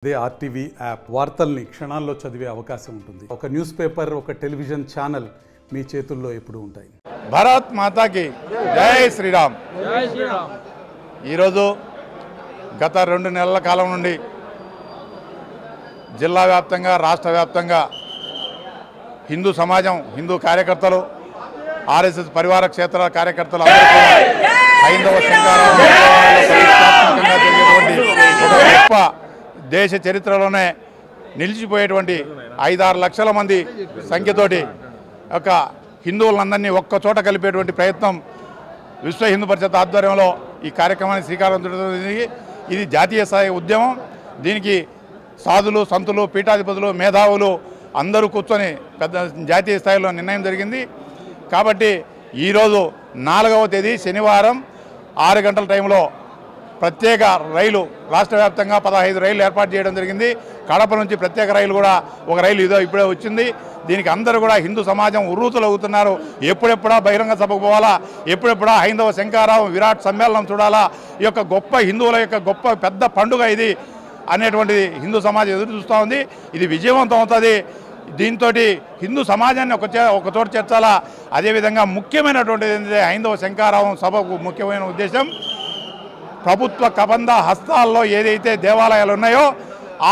అదే RTV app వార్తల్ని క్షణాల్లో చదివే అవకాశం ఉంటుంది. ఒక న్యూస్ పేపర్, ఒక టెలివిజన్ ఛానల్ మీ చేతుల్లో ఎప్పుడూ ఉంటాయి. భారత్ మాతాకి జై శ్రీరామ్. ఈరోజు గత 2 నెలల కాలం నుండి జిల్లా వ్యాప్తంగా, రాష్ట్ర వ్యాప్తంగా హిందూ సమాజం, హిందూ కార్యకర్తలు, ఆర్ఎస్ఎస్ పరివార క్షేత్ర కార్యకర్తలు అందరూ కూడా హైందవ శంకారావం ప్రతిష్టాత్మకంగా జరిగేటువంటి ఒక గొప్ప దేశ చరిత్రలోనే నిలిచిపోయేటువంటి 5-6 లక్షల మంది సంఖ్యతోటి ఒక హిందువులందరినీ ఒక్క చోట కలిపేటువంటి ప్రయత్నం విశ్వ హిందూ పరిషత్ ఆధ్వర్యంలో ఈ కార్యక్రమాన్ని శ్రీకారం చుడుతుంది. ఇది జాతీయ స్థాయి ఉద్యమం. దీనికి సాధులు, సంతులు, పీఠాధిపతులు, మేధావులు అందరూ కూర్చొని పెద్ద జాతీయ స్థాయిలో నిర్ణయం జరిగింది. కాబట్టి ఈరోజు 4వ తేదీ శనివారం 6 గంటల టైంలో ప్రత్యేక రైలు రాష్ట్ర వ్యాప్తంగా 15 రైళ్లు ఏర్పాటు చేయడం జరిగింది. కడప నుంచి ప్రత్యేక రైలు కూడా ఒక రైలు ఇప్పుడే వచ్చింది. దీనికి అందరూ కూడా హిందూ సమాజం ఉర్రూతలు అవుతున్నారు. ఎప్పుడెప్పుడా బహిరంగ సభకు పోవాలా, ఎప్పుడెప్పుడా హైందవ శంకారావం విరాట్ సమ్మేళనం చూడాలా, ఈ యొక్క గొప్ప హిందువుల యొక్క గొప్ప పెద్ద పండుగ ఇది అనేటువంటిది హిందూ సమాజం ఎదురు చూస్తూ ఉంది. ఇది విజయవంతం అవుతుంది. దీంతో హిందూ సమాజాన్ని ఒక చోట చేర్చాలా. అదేవిధంగా ముఖ్యమైనటువంటిది ఏంటంటే హైందవ శంకారావం సభకు ముఖ్యమైన ఉద్దేశం ప్రభుత్వ కబంధ హస్తాల్లో ఏదైతే దేవాలయాలు ఉన్నాయో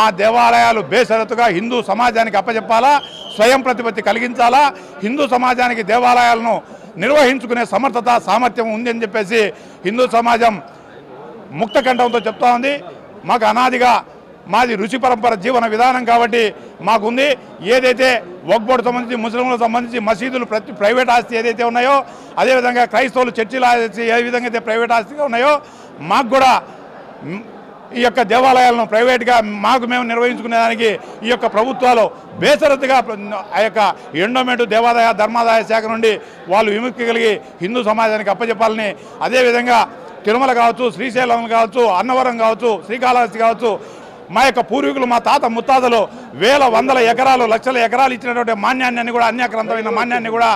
ఆ దేవాలయాలు బేషరతుగా హిందూ సమాజానికి అప్పచెప్పాలా, స్వయం ప్రతిపత్తి కలిగించాలా. హిందూ సమాజానికి దేవాలయాలను నిర్వహించుకునే సమర్థత, సామర్థ్యం ఉంది అని చెప్పేసి హిందూ సమాజం ముక్తకంఠంతో చెప్తా ఉంది. మాకు అనాదిగా మాది ఋషి పరంపర జీవన విధానం కాబట్టి మాకుంది. ఏదైతే వక్ఫ్ సంబంధించి, ముస్లింలకు సంబంధించి మసీదులు ప్రైవేట్ ఆస్తి ఏదైతే ఉన్నాయో, అదేవిధంగా క్రైస్తవులు చర్చిల ఆస్తి ఏ విధంగా అయితే ప్రైవేట్ ఆస్తిగా ఉన్నాయో మాకు కూడా ఈ యొక్క దేవాలయాలను ప్రైవేట్గా మేము నిర్వహించుకునేదానికి ఈ యొక్క ప్రభుత్వాలు బేసరతుగా ఆ యొక్క ఎండోమెంట్ దేవాదాయ ధర్మాదాయ శాఖ నుండి వాళ్ళు విముక్తి కలిగి హిందూ సమాజానికి అప్పచెప్పాలని, అదేవిధంగా తిరుమల కావచ్చు, శ్రీశైలం కావచ్చు, అన్నవరం కావచ్చు, శ్రీకాళహస్తి కావచ్చు, మా యొక్క పూర్వీకులు, మా తాత ముత్తాతలు వేల వందల ఎకరాలు, లక్షల ఎకరాలు ఇచ్చినటువంటి మాన్యాన్ని కూడా, అన్యాక్రాంతమైన మాన్యాన్ని కూడా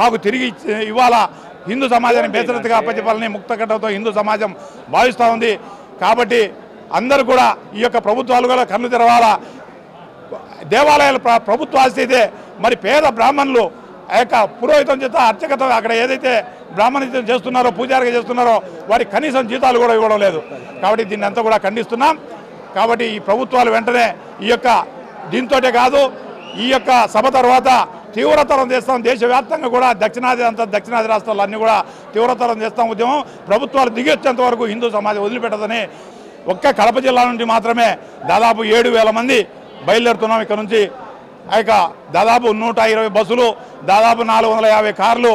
మాకు తిరిగి ఇవ్వాలా. హిందూ సమాజాన్ని బేసరతుగా అప్పచెప్పాలని ముక్తకంఠంతో హిందూ సమాజం భావిస్తూ ఉంది. కాబట్టి అందరూ కూడా ఈ యొక్క ప్రభుత్వాలు కూడా కళ్ళు తెరవాలా. దేవాలయాలు ప్రభుత్వ ఆస్తి అయితే మరి పేద బ్రాహ్మణులు ఆ యొక్క పురోహితం చేత, అర్చకత అక్కడ ఏదైతే బ్రాహ్మణితం చేస్తున్నారో, పూజారిగా చేస్తున్నారో వారికి కనీసం జీతాలు కూడా ఇవ్వడం లేదు. కాబట్టి దీన్ని అంతా కూడా ఖండిస్తున్నాం. కాబట్టి ఈ ప్రభుత్వాలు వెంటనే ఈ యొక్క దీంతోటే కాదు, ఈ యొక్క సభ తర్వాత తీవ్రతరం చేస్తాం. దేశవ్యాప్తంగా కూడా దక్షిణాది రాష్ట్రాలు అన్నీ కూడా తీవ్రతరం చేస్తాం ఉద్యమం. ప్రభుత్వాలు దిగొచ్చేంత వరకు హిందూ సమాజం వదిలిపెట్టదని. ఒక్క కడప జిల్లా నుండి మాత్రమే దాదాపు 7,000 మంది బయలుదేరుతున్నాం. ఇక్కడ నుంచి ఆ యొక్క దాదాపు 120 బస్సులు, దాదాపు 450 కార్లు,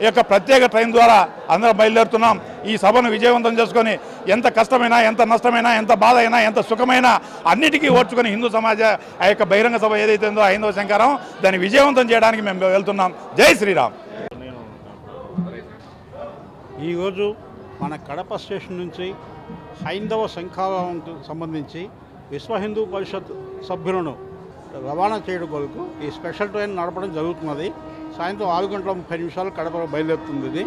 ఈ యొక్క ప్రత్యేక ట్రైన్ ద్వారా అందరం బయలుదేరుతున్నాం. ఈ సభను విజయవంతం చేసుకొని ఎంత కష్టమైనా, ఎంత నష్టమైనా, ఎంత బాధ అయినా, ఎంత సుఖమైనా అన్నిటికీ ఓర్చుకొని హిందూ సమాజ ఆ యొక్క బహిరంగ సభ ఏదైతే ఉందో హైందవ శంకారం దాన్ని విజయవంతం చేయడానికి మేము వెళ్తున్నాం. జై శ్రీరామ్. ఈరోజు మన కడప స్టేషన్ నుంచి హైందవ శంకారావంకు సంబంధించి విశ్వ హిందూ పరిషత్ సభ్యులను రవాణా చేయడం కొరకు ఈ స్పెషల్ ట్రైన్ నడపడం జరుగుతున్నది. సాయంత్రం 6:30 కడపలో బయలుదేరుతుంది ఇది.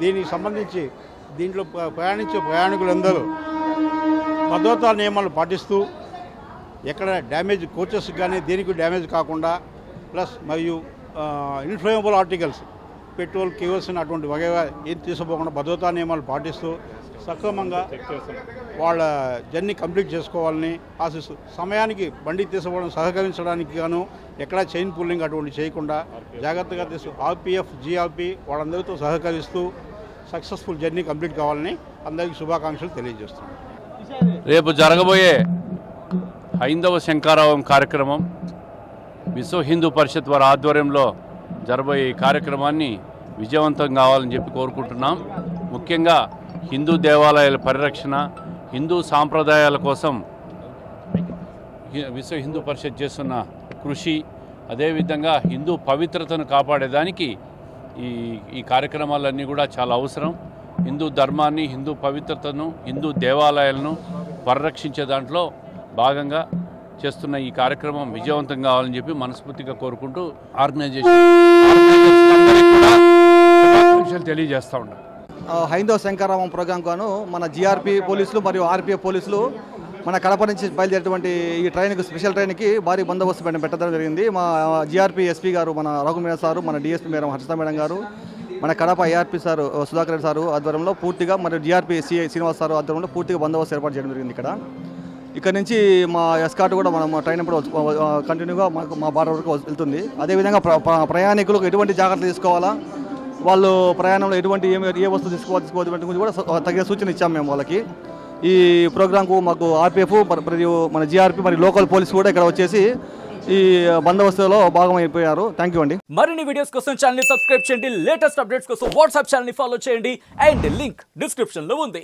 దీనికి సంబంధించి దీంట్లో ప్రయాణించే ప్రయాణికులందరూ భద్రతా నియమాలు పాటిస్తూ ఎక్కడ డ్యామేజ్ కోచెస్ కానీ దేనికి డ్యామేజ్ కాకుండా, ప్లస్ మరియు ఇన్ఫ్లేమబుల్ ఆర్టికల్స్ పెట్రోల్, కిరోసిన్ అటువంటి వగైరా ఏం తీసుకోకుండా భద్రతా నియమాలు పాటిస్తూ సక్రమంగా వాళ్ళ జర్నీ కంప్లీట్ చేసుకోవాలని ఆశిస్తూ, సమయానికి బండి తీసుకోవడం సహకరించడానికి గాను ఎక్కడా చైన్ పుల్లింగ్ అటువంటి చేయకుండా జాగ్రత్తగా ఆర్పిఎఫ్, జిఆర్పి వాళ్ళందరితో సహకరిస్తూ సక్సెస్ఫుల్ జర్నీ కంప్లీట్ కావాలని అందరికీ శుభాకాంక్షలు తెలియజేస్తున్నాం. రేపు జరగబోయే హైందవ శంకారావం కార్యక్రమం విశ్వ హిందూ పరిషత్ వారి ఆధ్వర్యంలో జరగబోయే ఈ కార్యక్రమాన్ని విజయవంతం కావాలని చెప్పి కోరుకుంటున్నాం. ముఖ్యంగా హిందూ దేవాలయాల పరిరక్షణ, హిందూ సాంప్రదాయాల కోసం విశ్వ హిందూ పరిషత్ చేస్తున్న కృషి, అదేవిధంగా హిందూ పవిత్రతను కాపాడేదానికి ఈ కార్యక్రమాలన్నీ కూడా చాలా అవసరం. హిందూ ధర్మాన్ని, హిందూ పవిత్రతను, హిందూ దేవాలయాలను పరిరక్షించే దాంట్లో భాగంగా చేస్తున్న ఈ కార్యక్రమం విజయవంతం కావాలని చెప్పి మనస్ఫూర్తిగా కోరుకుంటూ ఆర్గనైజేషన్ తెలియజేస్తూ ఉన్నాం. హైందవ శంకారావం ప్రోగ్రాం గాను మన జిఆర్పి పోలీసులు మరియు ఆర్పిఎఫ్ పోలీసులు మన కడప నుంచి బయలుదేరేటువంటి ఈ ట్రైన్కి స్పెషల్ ట్రైన్కి భారీ బందోబస్తు పెట్టడం జరిగింది. మా జీఆర్పీ ఎస్పీ గారు, మన రఘుమీర సారు, మన డిఎస్పీ మేడం హర్షిత మేడం గారు, మన Kadapa IRP sir Sudhakar Reddy sir ఆధ్వర్యంలో పూర్తిగా, మరియు జీఆర్పీ సిఐ శ్రీనివాస్ సారు ఆధ్వర్యంలో పూర్తిగా బందోబస్తు ఏర్పాటు చేయడం జరిగింది. ఇక్కడ నుంచి మా ఎస్కార్ట్ కూడా మనం ట్రైన్ ఇప్పుడు కంటిన్యూగా మా బార్డర్ వరకు వెళ్తుంది. అదేవిధంగా ప్రయాణికులకు ఎటువంటి జాగ్రత్తలు తీసుకోవాలా, వాళ్ళు ప్రయాణంలో ఎటువంటి ఏ వస్తువు తీసుకోవాలి గురించి కూడా తగిన సూచన ఇచ్చాము మేము వాళ్ళకి. ఈ ప్రోగ్రాంకు మాకు ఆర్పీఎఫ్ మరియు మన జీఆర్పీ మరియు లోకల్ పోలీసు కూడా ఇక్కడ వచ్చేసి ఈ బందోబస్తులో భాగమైపోయారు. థ్యాంక్ యూ అండి. మరిన్ని వీడియోస్ కోసం ఛానల్ ని సబ్స్క్రైబ్ చేయండి. లేటెస్ట్ అప్డేట్స్ కోసం వాట్సాప్ ఛానల్ ని ఫాలో చేయండి. అండ్ లింక్ డిస్క్రిప్షన్ లో ఉంది.